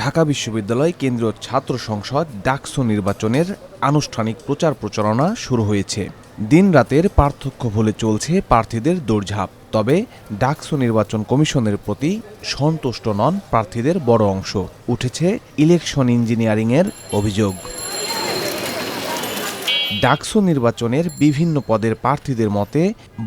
ঢাকা বিশ্ববিদ্যালয় কেন্দ্রীয় ছাত্র সংসদ ডাকসু নির্বাচনের আনুষ্ঠানিক প্রচার প্রচারণা শুরু হয়েছে। দিন-রাতের পার্থক্য ভুলে চলছে প্রার্থীদের দৌড়ঝাঁপ। তবে ডাকসু নির্বাচন কমিশনের প্রতি সন্তুষ্ট নন প্রার্থীদের বড় অংশ। উঠেছে ইলেকশন ইঞ্জিনিয়ারিংয়ের অভিযোগ। ডাকসু নির্বাচনের বিভিন্ন পদের প্রার্থীদের মতে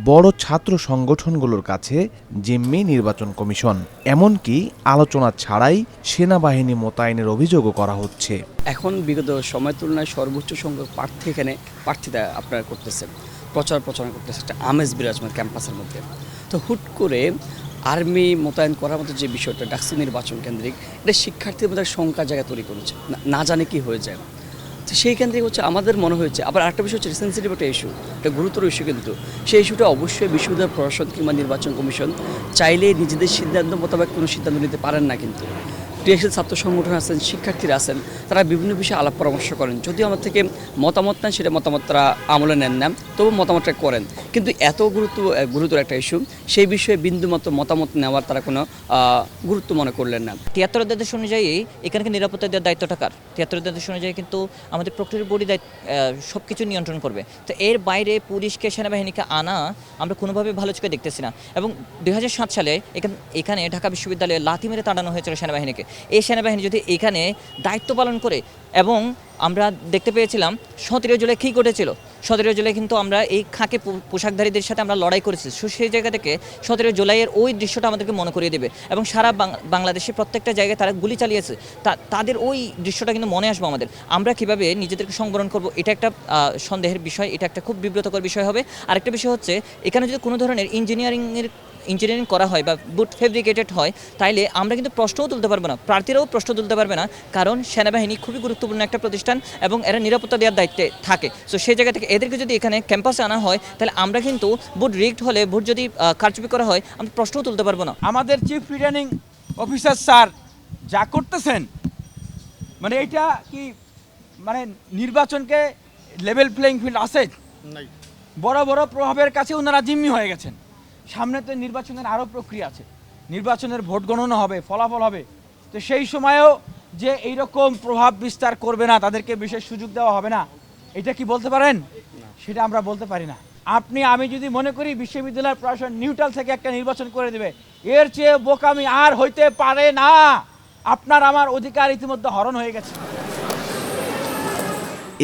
বড় ছাত্র সংগঠনগুলোর কাছে জিম্মি নির্বাচন কমিশন। এমনকি আলোচনা ছাড়াই সেনাবাহিনী মোতায়েনের অভিযোগও করা হচ্ছে। এখন বিগত সময়ের তুলনায় সর্বোচ্চ সংখ্যক প্রার্থী এখানে প্রার্থীতা আপনারা করতেছেন, প্রচারণা করতেছে, একটা আমেজ বিরাজমান ক্যাম্পাসের মধ্যে। তো হুট করে আর্মি মোতায়েন করার মতো যে বিষয়টা ডাকসু নির্বাচন কেন্দ্রিক, এটা শিক্ষার্থীদের মধ্যে শঙ্কার জায়গা তৈরি করেছে, না জানে কি হয়ে যায়। তো সেই কেন্দ্রিক হচ্ছে আমাদের মনে হয়েছে। আবার একটা বিষয় হচ্ছে সেন্সিটিভ একটা ইস্যু, একটা গুরুতর ইস্যু, কিন্তু সেই ইস্যুটা অবশ্যই বিশ্ববিদ্যালয় প্রশাসন কিংবা নির্বাচন কমিশন চাইলে নিজেদের সিদ্ধান্ত মোতাবেক কোনো সিদ্ধান্ত নিতে পারেন না। কিন্তু ক্রিয়াশীল ছাত্র সংগঠন আছেন, শিক্ষার্থীরা আছেন, তারা বিভিন্ন বিষয়ে আলাপ পরামর্শ করেন। যদিও আমার থেকে মতামত নেন, সেটা মতামত তারা আমলে নেন না, তবু মতামতটা করেন। কিন্তু এত গুরুতর একটা ইস্যু, সেই বিষয়ে বিন্দুমাত্র মতামত নেওয়ার তারা কোনো গুরুত্ব মনে করলেন না। ৭৩ অধ্যাদেশ অনুযায়ী এখানকে নিরাপত্তা দেওয়ার দায়িত্বটা কার? ৭৩ অধ্যাদেশ অনুযায়ী কিন্তু আমাদের প্রক্টরের বডি সব কিছু নিয়ন্ত্রণ করবে। তো এর বাইরে পুলিশকে, সেনাবাহিনীকে আনা আমরা কোনোভাবে ভালো চোখে দেখতেছি না। এবং ২০০৭ সালে এখানে ঢাকা বিশ্ববিদ্যালয়ে লাথি মেরে তাড়ানো হয়েছিল সেনাবাহিনীকে। এই সেনাবাহিনী যদি এখানে দায়িত্ব পালন করে, এবং আমরা দেখতে পেয়েছিলাম ১৭ জুলাই কী ঘটেছিল। ১৭ জুলাই কিন্তু আমরা এই খাকি পোশাকধারীদের সাথে আমরা লড়াই করেছি। সেই জায়গা থেকে ১৭ জুলাইয়ের ওই দৃশ্যটা আমাদেরকে মনে করিয়ে দেবে, এবং সারা বাংলাদেশের প্রত্যেকটা জায়গায় তারা গুলি চালিয়েছে, তাদের ওই দৃশ্যটা কিন্তু মনে আসবে আমাদের। আমরা কীভাবে নিজেদেরকে সংবরণ করব, এটা একটা সন্দেহের বিষয়, এটা একটা খুব বিব্রতকর বিষয় হবে। আরেকটা বিষয় হচ্ছে, এখানে যদি কোনো ধরনের ইঞ্জিনিয়ারিং করা হয় বা বুট ফেব্রিকেটেড হয়, তাইলে আমরা কিন্তু প্রশ্নও তুলতে পারবো না, প্রার্থীরাও প্রশ্ন তুলতে পারবে না, কারণ সেনাবাহিনী খুবই গুরুত্বপূর্ণ একটা প্রতিষ্ঠান এবং এরা নিরাপত্তা দেওয়ার দায়িত্বে থাকে। সো সেই জায়গা থেকে এদেরকে যদি এখানে ক্যাম্পাসে আনা হয়, তাহলে আমরা কিন্তু ভোট রিগড হলে, ভোট যদি কারচুপি করা হয়, আমরা প্রশ্নও তুলতে পারবো না। আমাদের চিফ রিটার্নিং অফিসার স্যার যা করতেছেন, মানে এইটা কি মানে নির্বাচনকে লেভেল প্লেইং ফিল্ড আছে? বড় বড় প্রভাবের কাছে ওনারা জিম্মি হয়ে গেছেন। সামনে তো নির্বাচনের আরও প্রক্রিয়া আছে, নির্বাচনের ভোট গণনা হবে, ফলাফল হবে। তো সেই সময়েও যে এইরকম প্রভাব বিস্তার করবে না, তাদেরকে বিশেষ সুযোগ দেওয়া হবে না, এটা কি বলতে পারেন? সেটা আমরা বলতে পারি না। আমি যদি মনে করি বিশ্ববিদ্যালয় প্রশাসন নিউট্রাল থেকে একটা নির্বাচন করে দেবে, এর চেয়ে বোকামি আর হইতে পারে না। আপনার আমার অধিকার ইতিমধ্যে হরণ হয়ে গেছে।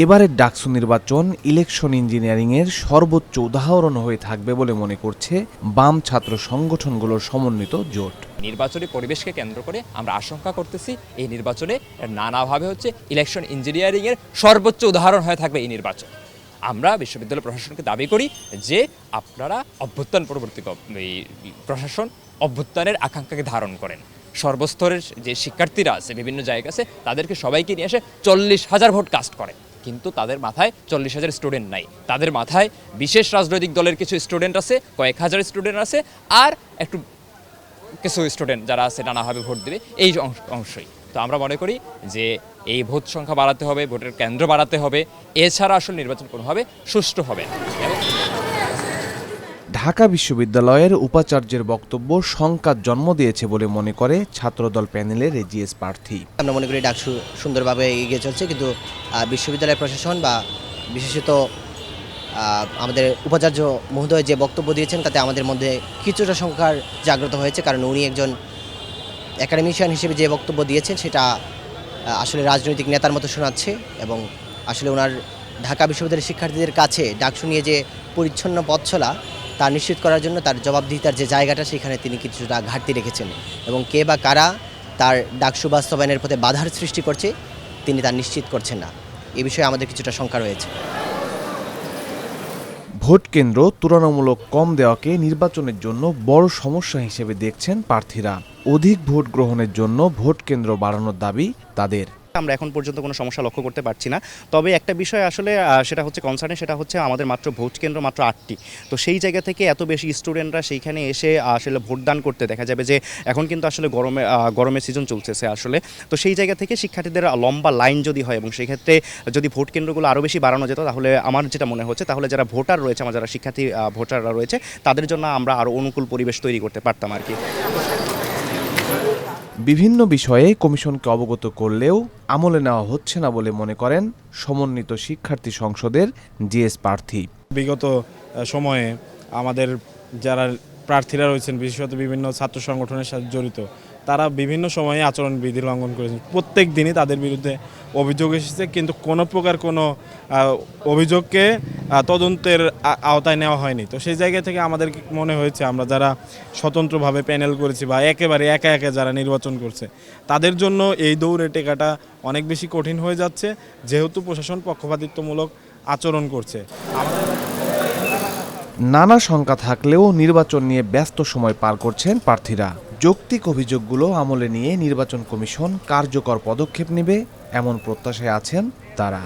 এবারের ডাকসু নির্বাচন ইলেকশন ইঞ্জিনিয়ারিংয়ের সর্বোচ্চ উদাহরণ হয়ে থাকবে বলে মনে করছে বাম ছাত্র সংগঠনগুলোর সমন্বিত জোট। নির্বাচনী পরিবেশকে কেন্দ্র করে আমরা আশঙ্কা করতেছি এই নির্বাচনে নানাভাবে ইলেকশন ইঞ্জিনিয়ারিংয়ের সর্বোচ্চ উদাহরণ হয়ে থাকবে এই নির্বাচন। আমরা বিশ্ববিদ্যালয় প্রশাসনকে দাবি করি যে আপনারা অভ্যুত্থান পরবর্তী প্রশাসন অভ্যুত্থানের আকাঙ্ক্ষাকে ধারণ করেন। সর্বস্তরের যে শিক্ষার্থীরা আছে, বিভিন্ন জায়গা আছে, তাদেরকে সবাইকে নিয়ে এসে ৪০,০০০ ভোট কাস্ট করে, কিন্তু তাদের মাথায় ৪০,০০০ স্টুডেন্ট নাই। তাদের মাথায় বিশেষ রাজনৈতিক দলের কিছু স্টুডেন্ট আছে, কয়েক হাজার স্টুডেন্ট আছে, আর একটু কিছু স্টুডেন্ট যারা আছে নানাভাবে ভোট দেবে, এই অংশই। তো আমরা মনে করি যে এই ভোট সংখ্যা বাড়াতে হবে, ভোটের কেন্দ্র বাড়াতে হবে, এছাড়া আসলে নির্বাচন কোনোভাবে সুষ্ঠু হবে না। ঢাকা বিশ্ববিদ্যালয়ের উপাচার্যের বক্তব্য শঙ্কার জন্ম দিয়েছে বলে মনে করে ছাত্রদল প্যানেলের এজিএস প্রার্থী। আমরা মনে করি ডাকসু সুন্দরভাবে এগিয়ে চলছে, কিন্তু বিশ্ববিদ্যালয় প্রশাসন বা বিশেষত আমাদের উপাচার্য মহোদয় যে বক্তব্য দিয়েছেন, তাতে আমাদের মধ্যে কিছুটা সংখ্যার জাগ্রত হয়েছে। কারণ উনি একজন একাডেমিশিয়ান হিসেবে যে বক্তব্য দিয়েছেন, সেটা আসলে রাজনৈতিক নেতার মতো শোনাচ্ছে, এবং আসলে ওনার ঢাকা বিশ্ববিদ্যালয়ের শিক্ষার্থীদের কাছে ডাকসু নিয়ে যে পরিচ্ছন্ন পথ চলা, তা নিশ্চিত করার জন্য তার জবাবদিহিতার যে জায়গাটা, সেখানে তিনি কিছুটা ঘাটতি রেখেছেন, এবং কে বা কারা তার ডাকসু বাস্তবায়নের পথে বাধার সৃষ্টি করছে, তিনি তা নিশ্চিত করছেন না। এ বিষয়ে আমাদের কিছুটা শঙ্কা রয়েছে। ভোট কেন্দ্র তুলনামূলক কম দেওয়াকে নির্বাচনের জন্য বড় সমস্যা হিসেবে দেখছেন প্রার্থীরা। অধিক ভোট গ্রহণের জন্য ভোট কেন্দ্র বাড়ানোর দাবি তাদের। আমরা এখন পর্যন্ত কোনো সমস্যা লক্ষ্য করতে পারছি না। তবে একটা বিষয় আসলে সেটা হচ্ছে কনসার্নে, সেটা হচ্ছে আমাদের মাত্র ভোট কেন্দ্র মাত্র ৮টি। তো সেই জায়গা থেকে এত বেশি স্টুডেন্টরা সেইখানে এসে আসলে ভোটদান করতে দেখা যাবে যে এখন কিন্তু আসলে গরমের সিজন চলতেছে আসলে। তো সেই জায়গা থেকে শিক্ষার্থীদের লম্বা লাইন যদি হয়, এবং সেই ক্ষেত্রে যদি ভোট কেন্দ্রগুলো আরও বেশি বাড়ানো যেত, তাহলে আমার যেটা মনে হচ্ছে, তাহলে যারা ভোটার রয়েছে, আমার যারা শিক্ষার্থী ভোটাররা রয়েছে, তাদের জন্য আমরা আরও অনুকূল পরিবেশ তৈরি করতে পারতাম আর কি। বিভিন্ন বিষয়ে কমিশনকে অবগত করলেও আমলে নেওয়া হচ্ছে না বলে মনে করেন সমন্বিত শিক্ষার্থী সংসদের জিএস প্রার্থী। বিগত সময়ে আমাদের যারা প্রার্থীরা রয়েছেন, বিশেষত বিভিন্ন ছাত্র সংগঠনের সাথে জড়িত, তারা বিভিন্ন সময়ে আচরণবিধি লঙ্ঘন করেছেন। প্রত্যেক দিনই তাদের বিরুদ্ধে অভিযোগ এসেছে, কিন্তু কোনো প্রকার কোনো অভিযোগকে তদন্তের আওতায় নেওয়া হয়নি। তো সেই জায়গা থেকে আমাদের মনে হয়েছে, আমরা যারা স্বতন্ত্রভাবে প্যানেল করেছি বা একেবারে একা একা যারা নির্বাচন করছে, তাদের জন্য এই দৌড়ে টেকাটা অনেক বেশি কঠিন হয়ে যাচ্ছে, যেহেতু প্রশাসন পক্ষপাতিত্বমূলক আচরণ করছে। নানা শঙ্কা থাকলেও নির্বাচন নিয়ে ব্যস্ত সময় পার করছেন প্রার্থীরা। যৌক্তিক অভিযোগগুলো আমলে নিয়ে নির্বাচন কমিশন কার্যকর পদক্ষেপ নেবে এমন প্রত্যাশায় আছেন তারা।